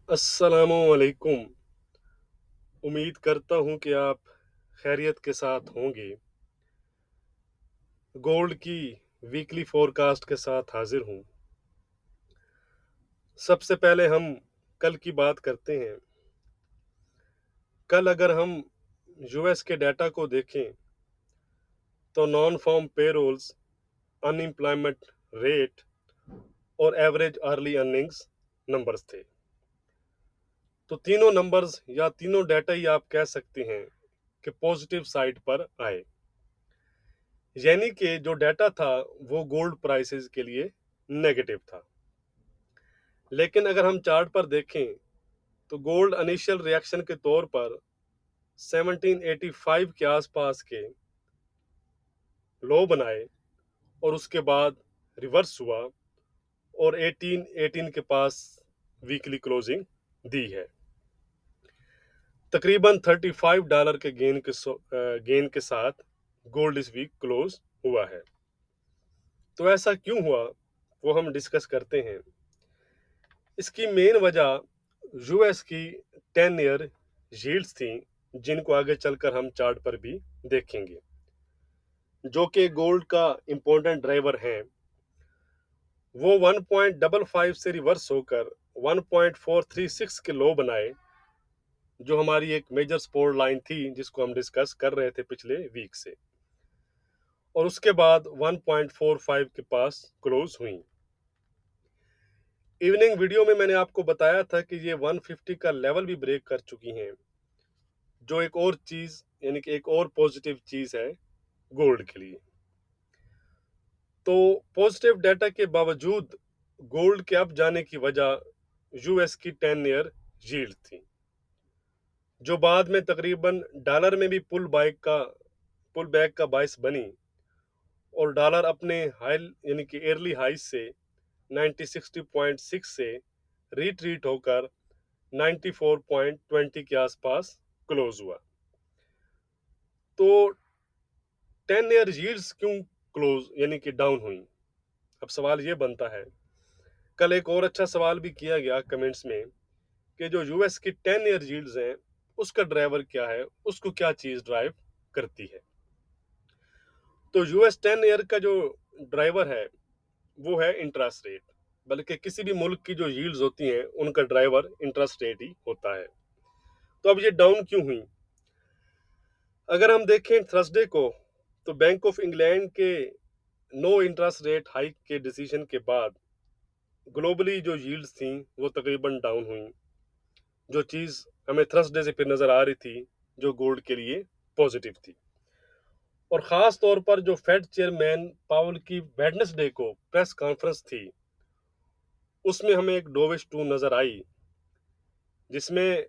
अस्सलामुअलैकुम। उम्मीद करता हूँ कि आप खैरियत के साथ होंगे। गोल्ड की वीकली फोरकास्ट के साथ हाजिर हूँ। सबसे पहले हम कल की बात करते हैं। कल अगर हम यूएस के डाटा को देखें तो non farm payrolls, unemployment rate और एवरेज अर्ली अर्निंग्स नंबर्स थे। तो तीनों नंबर्स या तीनों डाटा ही आप कह सकते हैं कि पॉजिटिव साइड पर आए, यानी कि जो डाटा था वो गोल्ड प्राइसेस के लिए नेगेटिव था। लेकिन अगर हम चार्ट पर देखें तो गोल्ड इनिशियल रिएक्शन के तौर पर 1785 के आसपास के लो बनाए और उसके बाद रिवर्स हुआ और 1818 के पास वीकली क्लोजिंग दी है। तकरीबन $35 के गेन के साथ गोल्ड इस वीक क्लोज हुआ है। तो ऐसा क्यों हुआ वो हम डिस्कस करते हैं। इसकी मेन वजह यूएस की 10 ईयर यील्ड्स थी, जिनको आगे चलकर हम चार्ट पर भी देखेंगे, जो कि गोल्ड का इम्पोर्टेंट ड्राइवर हैं। वो 1.55 से रिवर्स होकर 1.436 के लो बनाए, जो हमारी एक मेजर सपोर्ट लाइन थी जिसको हम डिस्कस कर रहे थे पिछले वीक से, और उसके बाद 1.45 के पास क्लोज हुई। इवनिंग वीडियो में मैंने आपको बताया था कि ये 150 का लेवल भी ब्रेक कर चुकी हैं, जो एक और चीज यानी कि एक और पॉजिटिव चीज है गोल्ड के लिए। तो पॉजिटिव डाटा के बावजूद गोल्ड के अप जाने की वजह यूएस की 10 ईयर यील्ड थी, जो बाद में तकरीबन डॉलर में भी पुल बैक का बायस बनी और डॉलर अपने हाई यानी कि ईयरली हाई से 9060.6 से रिट्रीट होकर 94.20 के आसपास क्लोज हुआ। तो 10 ईयर यील्ड्स क्यों क्लोज यानी कि डाउन हुई? अब सवाल ये बनता है। कल एक और अच्छा सवाल भी किया गया कमेंट्स में कि जो यूएस की 10 ईयर यील्ड्स हैं उसका ड्राइवर क्या है, उसको क्या चीज ड्राइव करती है। तो यूएस 10 ईयर का जो ड्राइवर है वो है इंटरेस्ट रेट, बल्कि किसी भी मुल्क की जो यील्ड्स होती हैं उनका ड्राइवर इंटरेस्ट रेट ही होता है। तो अब ये डाउन क्यों हुई? अगर हम देखें थर्सडे को, तो बैंक ऑफ इंग्लैंड के नो इंटरेस्ट रेट हाइक के डिसीजन के बाद ग्लोबली जो यील्ड्स थी वो तकरीबन डाउन हुई, जो चीज़ हमें थर्सडे से फिर नज़र आ रही थी, जो गोल्ड के लिए पॉजिटिव थी। और ख़ास तौर पर जो फेड चेयरमैन पावल की वेडनेसडे को प्रेस कॉन्फ्रेंस थी, उसमें हमें एक डोविश टू नज़र आई, जिसमें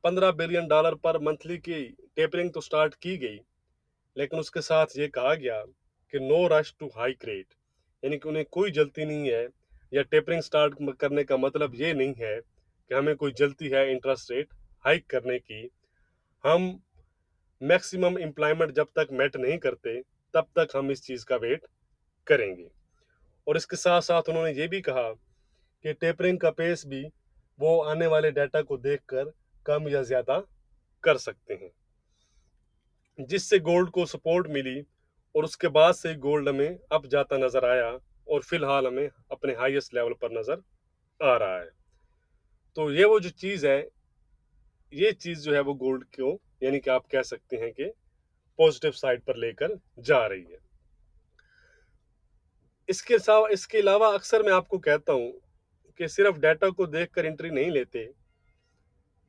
$15 बिलियन पर मंथली की टेपरिंग तो स्टार्ट की गई, लेकिन उसके साथ ये कहा गया कि no rush to hike rate, यानी कि उन्हें कोई जल्दी नहीं है, या टेपरिंग स्टार्ट करने का मतलब ये नहीं है कि हमें कोई जल्दी है इंटरेस्ट रेट हाइक करने की। हम मैक्सिमम एम्प्लॉयमेंट जब तक मेट नहीं करते तब तक हम इस चीज़ का वेट करेंगे। और इसके साथ साथ उन्होंने ये भी कहा कि टेपरिंग का पेस भी वो आने वाले डाटा को देखकर कम या ज़्यादा कर सकते हैं, जिससे गोल्ड को सपोर्ट मिली और उसके बाद से गोल्ड हमें अप जाता नजर आया और फिलहाल हमें अपने हाईएस्ट लेवल पर नजर आ रहा है। तो ये वो जो चीज़ है, ये चीज़ जो है वो गोल्ड को यानी कि आप कह सकते हैं कि पॉजिटिव साइड पर लेकर जा रही है। इसके अलावा अक्सर मैं आपको कहता हूँ कि सिर्फ डाटा को देखकर एंट्री नहीं लेते,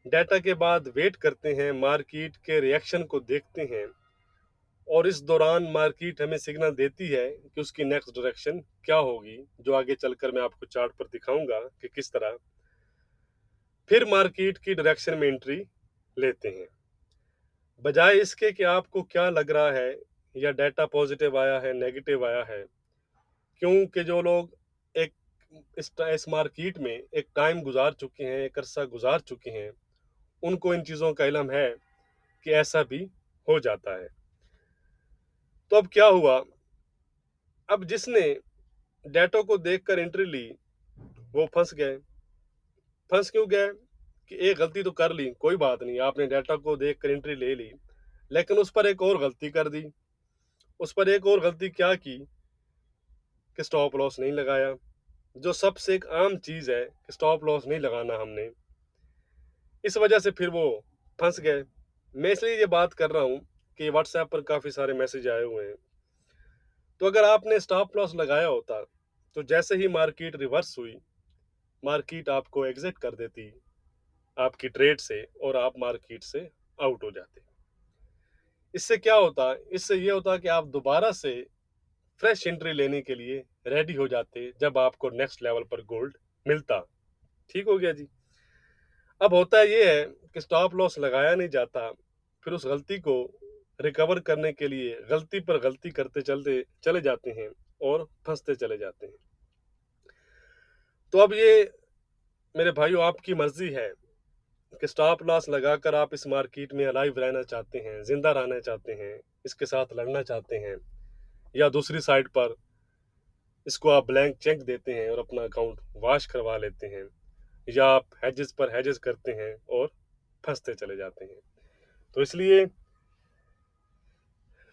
डाटा के बाद वेट करते हैं, मार्केट के रिएक्शन को देखते हैं, और इस दौरान मार्केट हमें सिग्नल देती है कि उसकी नेक्स्ट डायरेक्शन क्या होगी, जो आगे चलकर मैं आपको चार्ट पर दिखाऊंगा कि किस तरह फिर मार्केट की डायरेक्शन में एंट्री लेते हैं। बजाय इसके कि आपको क्या लग रहा है या डाटा पॉजिटिव आया है नेगेटिव आया है, क्योंकि जो लोग एक इस मार्केट में एक टाइम गुजार चुके हैं, एक अरसा गुजार चुके हैं, उनको इन चीज़ों का इल्म है कि ऐसा भी हो जाता है। तो अब क्या हुआ? अब जिसने डाटा को देखकर एंट्री ली वो फंस गए, फंस क्यों गए कि एक गलती तो कर ली, कोई बात नहीं, आपने डाटा को देख कर एंट्री ले ली, लेकिन उस पर एक और गलती कर दी। उस पर एक और गलती क्या की कि स्टॉप लॉस नहीं लगाया, जो सबसे एक आम चीज़ है कि स्टॉप लॉस नहीं लगाना हमने। इस वजह से फिर वो फंस गए। मैं इसलिए ये बात कर रहा हूँ कि व्हाट्सएप पर काफ़ी सारे मैसेज आए हुए हैं। तो अगर आपने स्टॉप लॉस लगाया होता, तो जैसे ही मार्केट रिवर्स हुई, मार्केट आपको एग्जिट कर देती आपकी ट्रेड से, और आप मार्केट से आउट हो जाते। इससे क्या होता, इससे ये होता कि आप दोबारा से फ्रेश एंट्री लेने के लिए रेडी हो जाते जब आपको नेक्स्ट लेवल पर गोल्ड मिलता। ठीक हो गया जी। अब होता ये है कि स्टॉप लॉस लगाया नहीं जाता, फिर उस गलती को रिकवर करने के लिए गलती पर गलती करते चलते चले जाते हैं और फंसते चले जाते हैं। तो अब ये मेरे भाइयों आपकी मर्जी है कि स्टॉप लॉस लगाकर आप इस मार्केट में अलाइव रहना चाहते हैं, जिंदा रहना चाहते हैं, इसके साथ लड़ना चाहते हैं, या दूसरी साइड पर इसको आप ब्लैंक चेक देते हैं और अपना अकाउंट वॉश करवा लेते हैं, या आप हेजेस पर हेजेस करते हैं और फंसते चले जाते हैं। तो इसलिए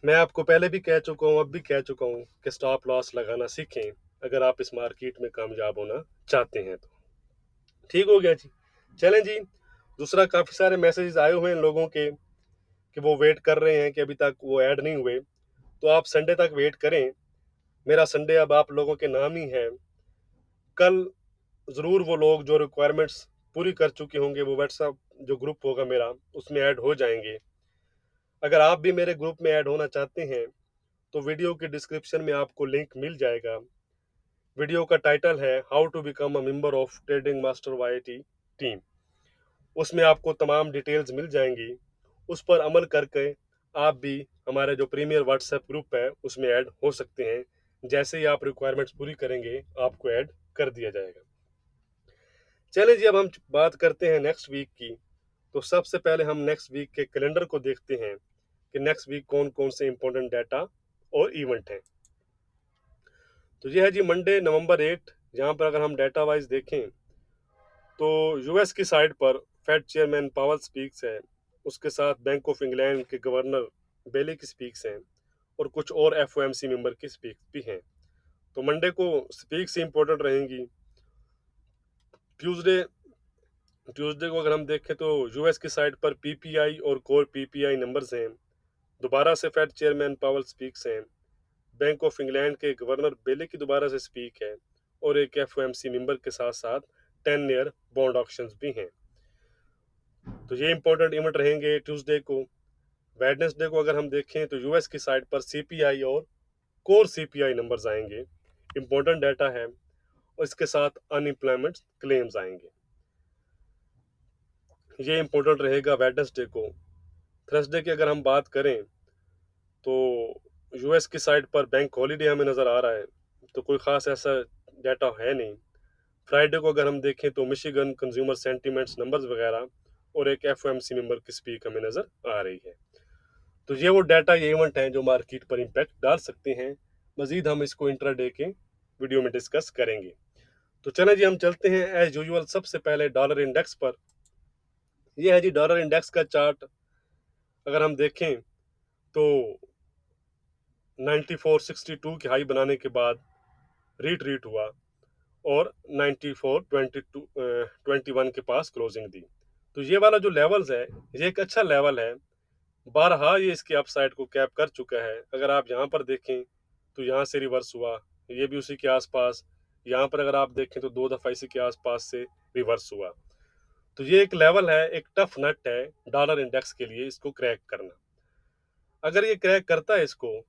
मैं आपको पहले भी कह चुका हूँ, अब भी कह चुका हूँ कि स्टॉप लॉस लगाना सीखें अगर आप इस मार्केट में कामयाब होना चाहते हैं तो। ठीक हो गया जी। चलें जी। दूसरा, काफ़ी सारे मैसेजेस आए हुए हैं लोगों के कि वो वेट कर रहे हैं कि अभी तक वो ऐड नहीं हुए। तो आप संडे तक वेट करें। मेरा संडे अब आप लोगों के नाम ही है। कल ज़रूर वो लोग जो रिक्वायरमेंट्स पूरी कर चुके होंगे वो व्हाट्सएप जो ग्रुप होगा मेरा, उसमें ऐड हो जाएंगे। अगर आप भी मेरे ग्रुप में ऐड होना चाहते हैं तो वीडियो के डिस्क्रिप्शन में आपको लिंक मिल जाएगा। वीडियो का टाइटल है how to become a member of trading master YT team. उसमें आपको तमाम डिटेल्स मिल जाएंगी। उस पर अमल करके आप भी हमारे जो प्रीमियर व्हाट्सएप ग्रुप है उसमें ऐड हो सकते हैं। जैसे ही आप रिक्वायरमेंट्स पूरी करेंगे आपको ऐड कर दिया जाएगा। चलिए जी, अब हम बात करते हैं नेक्स्ट वीक की। तो सबसे पहले हम नेक्स्ट वीक के कैलेंडर को देखते हैं कि नेक्स्ट वीक कौन कौन से इंपॉर्टेंट डाटा और इवेंट हैं। तो ये है जी मंडे नवंबर 8। यहाँ पर अगर हम डाटा वाइज देखें तो यूएस की साइड पर फेड चेयरमैन पावल स्पीक्स है, उसके साथ बैंक ऑफ इंग्लैंड के गवर्नर बेले की स्पीक्स हैं, और कुछ और एफओएमसी मेंबर की स्पीक्स भी हैं। तो मंडे को स्पीक्स इंपॉर्टेंट रहेंगी। ट्यूसडे ट्यूसडे को अगर हम देखें तो यूएस की साइड पर पीपीआई और कोर पीपीआई नंबर्स हैं। दोबारा से फेड चेयरमैन पावल स्पीक्स हैं। बैंक ऑफ इंग्लैंड के गवर्नर बेले की दोबारा से स्पीक है, और एक एफओएमसी मेंबर के साथ साथ 10 ईयर बॉन्ड ऑप्शंस भी हैं। तो ये इंपॉर्टेंट इवेंट रहेंगे ट्यूसडे को। वेडनेसडे को अगर हम देखें तो यूएस की साइड पर सीपीआई और कोर सीपीआई नंबर्स आएंगे, इंपॉर्टेंट डाटा है, और इसके साथ अनएम्प्लॉयमेंट क्लेम्स आएंगे। ये इंपॉर्टेंट रहेगा वेडनेसडे को। थर्सडे की अगर हम बात करें तो यूएस की साइड पर बैंक हॉलीडे हमें नज़र आ रहा है, तो कोई ख़ास ऐसा डाटा है नहीं। फ्राइडे को अगर हम देखें तो मिशिगन कंज्यूमर सेंटीमेंट्स नंबर्स वगैरह और एक एफओएमसी मेंबर की स्पीक हमें नज़र आ रही है। तो ये वो डाटा, ये इवेंट हैं जो मार्केट पर इम्पैक्ट डाल सकते हैं। मजीद हम इसको इंट्राडे के वीडियो में डिस्कस करेंगे। तो चलें जी, हम चलते हैं एज यूजुअल सबसे पहले डॉलर इंडेक्स पर। यह है जी डॉलर इंडेक्स का चार्ट। अगर हम देखें तो 9462 की हाई बनाने के बाद रीट्रीट हुआ और 9421 के पास क्लोजिंग दी। तो ये वाला जो लेवल्स है, ये एक अच्छा लेवल है। बारहा ये इसकी अपसाइड को कैप कर चुका है। अगर आप यहाँ पर देखें तो यहाँ से रिवर्स हुआ, ये भी उसी के आसपास। यहाँ पर अगर आप देखें तो 2 दफ़ा इसी के आसपास से रिवर्स हुआ। तो ये एक लेवल है, एक टफ नट है डॉलर इंडेक्स के लिए, इसको क्रैक करना। अगर ये क्रैक करता है इसको,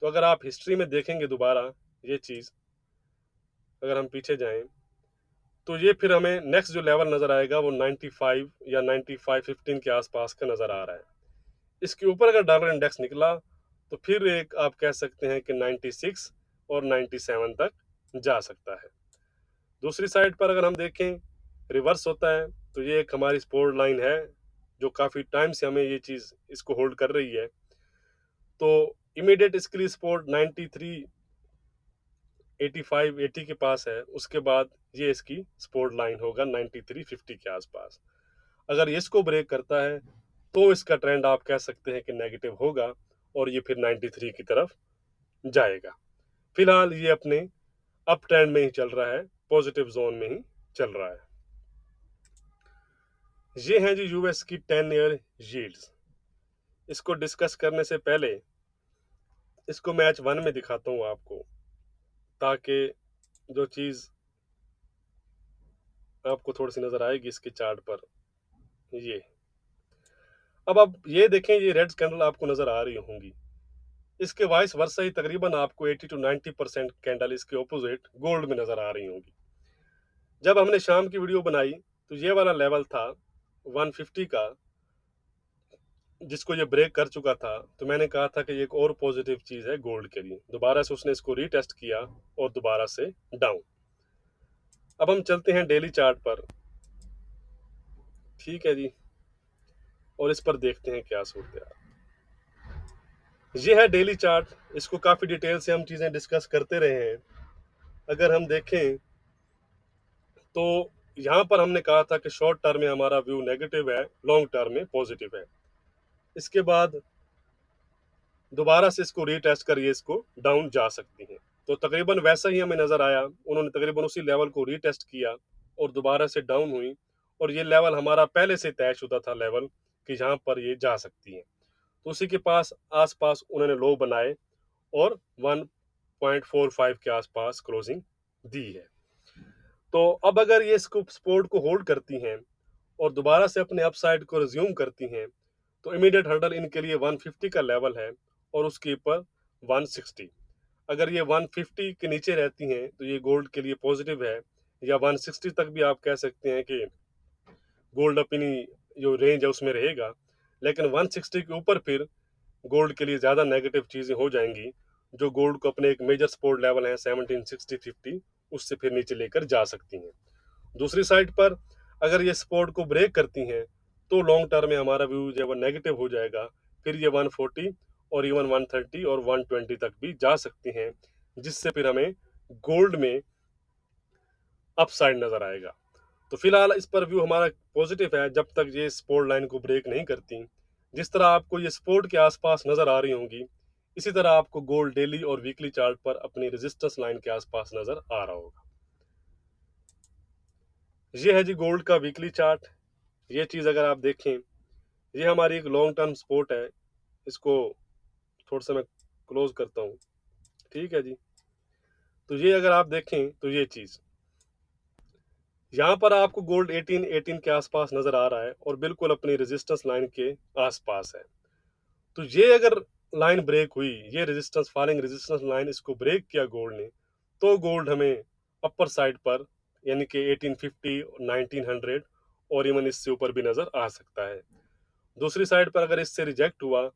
तो अगर आप हिस्ट्री में देखेंगे दोबारा ये चीज़, अगर हम पीछे जाएं तो ये फिर हमें नेक्स्ट जो लेवल नज़र आएगा वो 95 या 9515 के आसपास का नज़र आ रहा है। इसके ऊपर अगर डॉलर इंडेक्स निकला तो फिर एक आप कह सकते हैं कि 96 और 97 तक जा सकता है। दूसरी साइड पर अगर हम देखें रिवर्स होता है तो ये एक हमारी सपोर्ट लाइन है जो काफ़ी टाइम से हमें ये चीज़ इसको होल्ड कर रही है। तो इमीडिएट इसके लिए सपोर्ट 93 85 80 के पास है, उसके बाद ये इसकी सपोर्ट लाइन होगा 93 50 के आसपास। अगर ये इसको ब्रेक करता है तो इसका ट्रेंड आप कह सकते हैं कि नेगेटिव होगा और ये फिर 93 की तरफ जाएगा। फिलहाल ये अपने अप ट्रेंड में ही चल रहा है, पॉजिटिव जोन में ही चल रहा है। ये हैं जी यूएस की 10 ईयर यील्ड्स। इसको डिस्कस करने से पहले इसको मैच 1 में दिखाता हूँ आपको, ताकि जो चीज़ आपको थोड़ी सी नज़र आएगी इसके चार्ट पर। ये अब आप ये देखें, ये रेड कैंडल आपको नज़र आ रही होंगी, इसके वाइस वर्सा ही तकरीबन आपको 80 to 90% कैंडल इसके ऑपोजिट गोल्ड में नज़र आ रही होंगी। जब हमने शाम की वीडियो बनाई तो ये वाला लेवल था 150 का, जिसको ये ब्रेक कर चुका था, तो मैंने कहा था कि ये एक और पॉजिटिव चीज़ है गोल्ड के लिए। दोबारा से उसने इसको रीटेस्ट किया और दोबारा से डाउन। अब हम चलते हैं डेली चार्ट पर, ठीक है जी, और इस पर देखते हैं क्या सूरत है। ये है डेली चार्ट, इसको काफ़ी डिटेल से हम चीज़ें डिस्कस करते रहे हैं। अगर हम देखें तो यहाँ पर हमने कहा था कि शॉर्ट टर्म में हमारा व्यू नेगेटिव है, लॉन्ग टर्म में पॉजिटिव है। इसके बाद दोबारा से इसको रीटेस्ट कर ये इसको डाउन जा सकती हैं, तो तकरीबन वैसा ही हमें नज़र आया। उन्होंने तकरीबन उसी लेवल को रीटेस्ट किया और दोबारा से डाउन हुई, और ये लेवल हमारा पहले से तयशुदा था लेवल कि यहाँ पर ये जा सकती है, तो उसी के पास आसपास उन्होंने लो बनाए और 1.45 के आसपास क्लोजिंग दी है। तो अब अगर ये इसको सपोर्ट को होल्ड करती हैं और दोबारा से अपने अपसाइड को रिज्यूम करती हैं, तो इमीडिएट हर्डल इनके लिए 150 का लेवल है और उसके ऊपर 160। अगर ये 150 के नीचे रहती हैं तो ये गोल्ड के लिए पॉजिटिव है, या 160 तक भी आप कह सकते हैं कि गोल्ड अपनी जो रेंज है उसमें रहेगा। लेकिन 160 के ऊपर फिर गोल्ड के लिए ज़्यादा नेगेटिव चीज़ें हो जाएंगी, जो गोल्ड को अपने एक मेजर सपोर्ट लेवल है 1760-50, उससे फिर नीचे लेकर जा सकती हैं। दूसरी साइड पर अगर ये सपोर्ट को ब्रेक करती हैं तो लॉन्ग टर्म में हमारा व्यू जो है वो नेगेटिव हो जाएगा। फिर ये 140 और इवन 130 और 120 तक भी जा सकती हैं, जिससे फिर हमें गोल्ड में अपसाइड नज़र आएगा। तो फिलहाल इस पर व्यू हमारा पॉजिटिव है जब तक ये सपोर्ट लाइन को ब्रेक नहीं करती। जिस तरह आपको ये सपोर्ट के आसपास नज़र आ रही होंगी, इसी तरह आपको गोल्ड डेली और वीकली चार्ट पर अपनी रेजिस्टेंस लाइन के आसपास नज़र आ रहा होगा। ये है जी गोल्ड का वीकली चार्ट। ये चीज़ अगर आप देखें, ये हमारी एक लॉन्ग टर्म सपोर्ट है। इसको थोड़ा सा मैं क्लोज करता हूँ, ठीक है जी। तो ये अगर आप देखें तो ये चीज़ यहाँ पर आपको गोल्ड 18 के आसपास नज़र आ रहा है और बिल्कुल अपनी रेजिस्टेंस लाइन के आसपास है। तो ये अगर लाइन ब्रेक हुई, ये रेजिस्टेंस फॉलिंग रेजिस्टेंस लाइन इसको ब्रेक किया गोल्ड ने, तो गोल्ड हमें अपर साइड पर यानी कि 1850 1900 और इवन इससे ऊपर भी नज़र आ सकता है। दूसरी साइड पर अगर इससे रिजेक्ट हुआ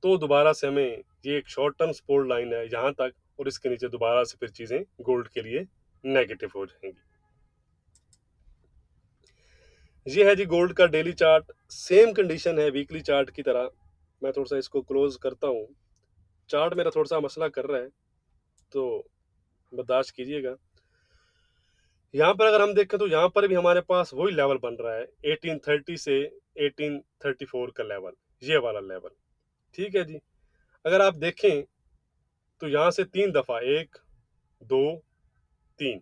तो दोबारा से हमें ये एक शॉर्ट टर्म सपोर्ट लाइन है यहाँ तक, और इसके नीचे दोबारा से फिर चीज़ें गोल्ड के लिए नेगेटिव हो जाएंगी। ये है जी गोल्ड का डेली चार्ट, सेम कंडीशन है वीकली चार्ट की तरह। मैं थोड़ा सा इसको क्लोज करता हूँ, चार्ट मेरा थोड़ा सा मसला कर रहा है तो बर्दाश्त कीजिएगा। यहाँ पर अगर हम देखें तो यहाँ पर भी हमारे पास वही लेवल बन रहा है 1830 से 1834 का लेवल, ये वाला लेवल, ठीक है जी। अगर आप देखें तो यहाँ से 3 दफ़ा, 1 2 3,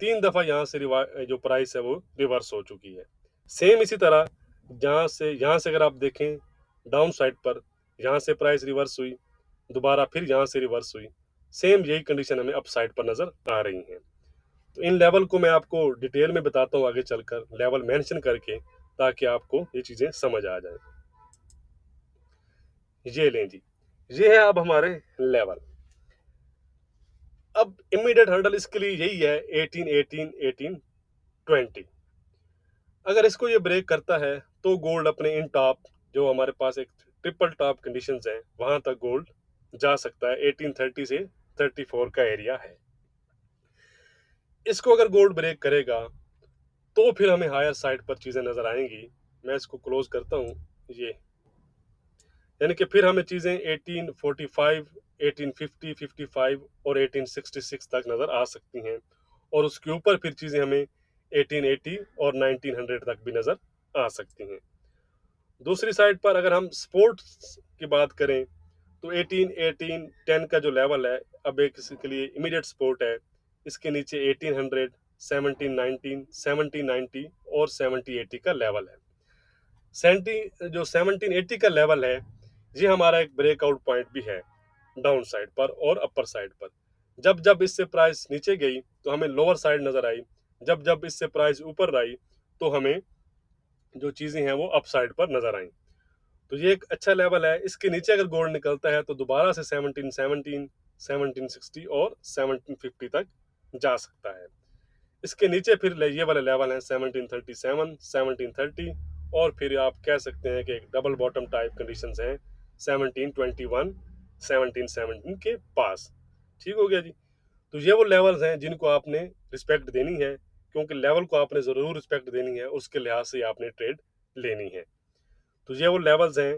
3 दफ़ा यहाँ से जो प्राइस है वो रिवर्स हो चुकी है। सेम इसी तरह यहाँ से अगर आप देखें डाउन साइड पर, यहाँ से प्राइस रिवर्स हुई, दोबारा फिर यहाँ से रिवर्स हुई, सेम यही कंडीशन हमें अप साइड पर नज़र आ रही हैं। तो इन लेवल को मैं आपको डिटेल में बताता हूँ आगे चलकर, लेवल मेंशन करके, ताकि आपको ये चीज़ें समझ आ जाए। ये लें जी, ये है अब हमारे लेवल। अब इमीडिएट हर्डल इसके लिए यही है 18 18 18 20। अगर इसको ये ब्रेक करता है तो गोल्ड अपने इन टॉप, जो हमारे पास एक ट्रिपल टॉप कंडीशंस हैं, वहां तक गोल्ड जा सकता है। 1830 से 34 का एरिया है। इसको अगर गोल्ड ब्रेक करेगा तो फिर हमें हायर साइड पर चीज़ें नज़र आएंगी। मैं इसको क्लोज करता हूँ, ये यानी कि फिर हमें चीज़ें 1845 1850, 55 और 1866 तक नज़र आ सकती हैं, और उसके ऊपर फिर चीज़ें हमें 1880 और 1900 तक भी नज़र आ सकती हैं। दूसरी साइड पर अगर हम स्पोर्ट्स की बात करें तो 18, 10 का जो लेवल है, अब एक किसी के लिए इमीडिएट स्पोर्ट है, इसके नीचे 1800, 1719, 1790 और 1780 का लेवल है। 1780 का लेवल है, ये हमारा एक ब्रेकआउट पॉइंट भी है डाउन साइड पर और अपर साइड पर। जब जब इससे प्राइस नीचे गई तो हमें लोअर साइड नजर आई, जब जब इससे प्राइस ऊपर आई तो हमें जो चीजें हैं वो अप साइड पर नजर आई। तो ये एक अच्छा लेवल है। इसके नीचे अगर गोल्ड निकलता है तो दोबारा से 1717, 1760 और 1750 तक जा सकता है। इसके नीचे फिर ये वाले लेवल हैं 1737, 1730, और फिर आप कह सकते हैं कि एक डबल बॉटम टाइप कंडीशंस हैं 1721, 1717 के पास। ठीक हो गया जी। तो ये वो लेवल्स हैं जिनको आपने रिस्पेक्ट देनी है, क्योंकि लेवल को आपने ज़रूर रिस्पेक्ट देनी है, उसके लिहाज से आपने ट्रेड लेनी है। तो ये वो लेवल्स हैं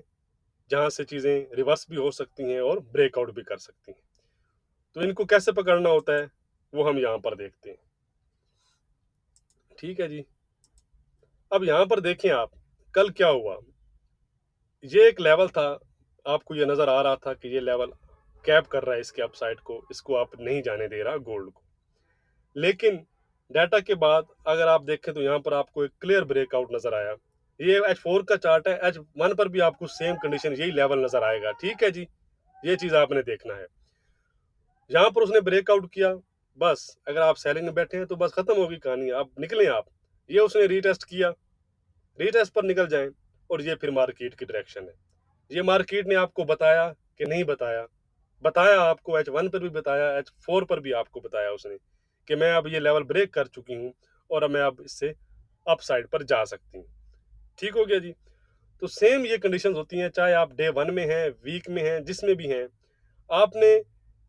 जहां से चीज़ें रिवर्स भी हो सकती हैं और ब्रेकआउट भी कर सकती हैं। तो इनको कैसे पकड़ना होता है वो हम यहाँ पर देखते हैं। ठीक है जी। अब यहाँ पर देखें आप, कल क्या हुआ। ये एक लेवल था, आपको ये नज़र आ रहा था कि ये लेवल कैप कर रहा है इसके अपसाइड को, इसको आप नहीं जाने दे रहा गोल्ड को। लेकिन डाटा के बाद अगर आप देखें तो यहाँ पर आपको एक क्लियर ब्रेकआउट नज़र आया। ये H4 का चार्ट है, H1 पर भी आपको सेम कंडीशन यही लेवल नज़र आएगा। ठीक है जी, ये चीज़ आपने देखना है। यहाँ पर उसने ब्रेकआउट किया, बस अगर आप सेलिंग में बैठे हैं तो बस खत्म होगी कहानी, आप निकलें आप। ये उसने रीटेस्ट किया, रीटेस्ट पर निकल जाएं, और ये फिर मार्केट की डायरेक्शन है। ये मार्केट ने आपको बताया कि नहीं बताया, बताया आपको, H1 पर भी बताया, H4 पर भी आपको बताया उसने कि मैं अब ये लेवल ब्रेक कर चुकी हूँ और मैं अब इससे अप साइड पर जा सकती हूँ। ठीक हो गया जी। तो सेम ये कंडीशंस होती हैं, चाहे आप डे 1 में हैं, वीक में हैं, जिसमें भी हैं। आपने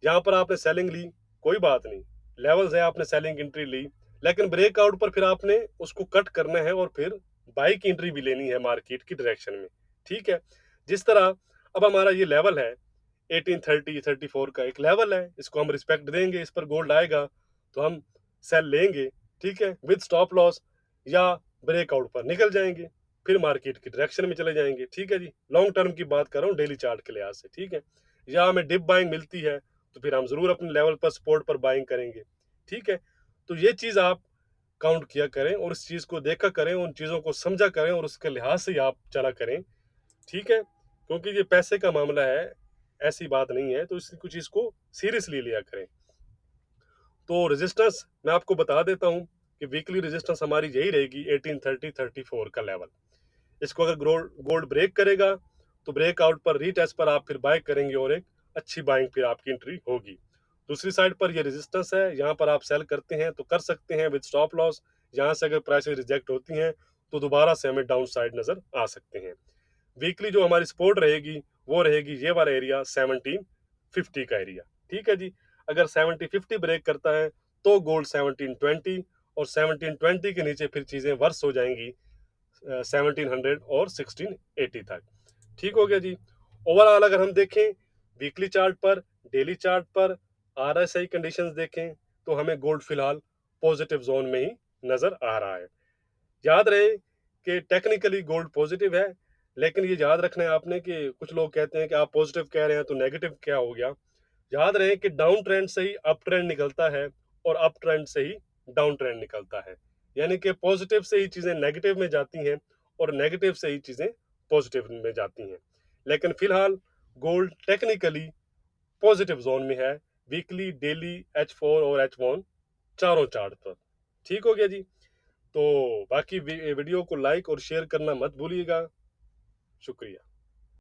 यहाँ पर आपने सेलिंग ली, कोई बात नहीं, लेवल्स है, आपने सेलिंग एंट्री ली, लेकिन ब्रेकआउट पर फिर आपने उसको कट करना है और फिर बाई की एंट्री भी लेनी है मार्केट की डायरेक्शन में। ठीक है। जिस तरह अब हमारा ये लेवल है 1830, 34 का एक लेवल है, इसको हम रिस्पेक्ट देंगे, इस पर गोल्ड आएगा तो हम सेल लेंगे। ठीक है, विद स्टॉप लॉस, या ब्रेकआउट पर निकल जाएंगे, फिर मार्केट की डायरेक्शन में चले जाएंगे। ठीक है जी, लॉन्ग टर्म की बात कर रहा हूँ, डेली चार्ट के लिहाज से। ठीक है, या हमें डिप बाइंग मिलती है तो फिर हम जरूर अपने लेवल पर सपोर्ट पर बाइंग करेंगे। ठीक है, तो ये चीज आप काउंट किया करें और इस चीज को देखा करें, उन चीजों को समझा करें और उसके लिहाज से आप चला करें। ठीक है, क्योंकि ये पैसे का मामला है, ऐसी बात नहीं है, तो इस कुछ चीज को सीरियसली लिया करें। तो रेजिस्टेंस मैं आपको बता देता हूं कि वीकली रेजिस्टेंस हमारी यही रहेगी 1830, 34 का लेवल। इसको अगर गोल्ड ब्रेक करेगा तो ब्रेकआउट पर रीटेस्ट पर आप फिर बाय करेंगे और एक अच्छी बाइंग फिर आपकी एंट्री होगी। दूसरी साइड पर ये रेजिस्टेंस है, यहाँ पर आप सेल करते हैं तो कर सकते हैं विद स्टॉप लॉस। यहाँ से अगर प्राइसेस रिजेक्ट होती हैं तो दोबारा से हमें डाउन साइड नजर आ सकते हैं। वीकली जो हमारी सपोर्ट रहेगी वो रहेगी ये वाला एरिया 1750 का एरिया। ठीक है जी, अगर 1750 ब्रेक करता है तो गोल्ड 1720, और 1720 के नीचे फिर चीजें वर्स हो जाएंगी 1700 और 1680 तक। ठीक हो गया जी। ओवरऑल अगर हम देखें वीकली चार्ट पर, डेली चार्ट पर, RSI कंडीशंस देखें तो हमें गोल्ड फिलहाल पॉजिटिव जोन में ही नजर आ रहा है। याद रहे कि टेक्निकली गोल्ड पॉजिटिव है, लेकिन ये याद रखना है आपने कि कुछ लोग कहते हैं कि आप पॉजिटिव कह रहे हैं तो नेगेटिव क्या हो गया। याद रहे कि डाउन ट्रेंड से ही अप ट्रेंड निकलता है और अप ट्रेंड से ही डाउन ट्रेंड निकलता है, यानी कि पॉजिटिव से ही चीजें नेगेटिव में जाती हैं और नेगेटिव से ही चीजें पॉजिटिव में जाती हैं। लेकिन फिलहाल गोल्ड टेक्निकली पॉजिटिव जोन में है, वीकली, डेली, H4 और H1 चारों चार्ट पर। ठीक हो गया जी। तो बाकी वीडियो को लाइक और शेयर करना मत भूलिएगा। शुक्रिया।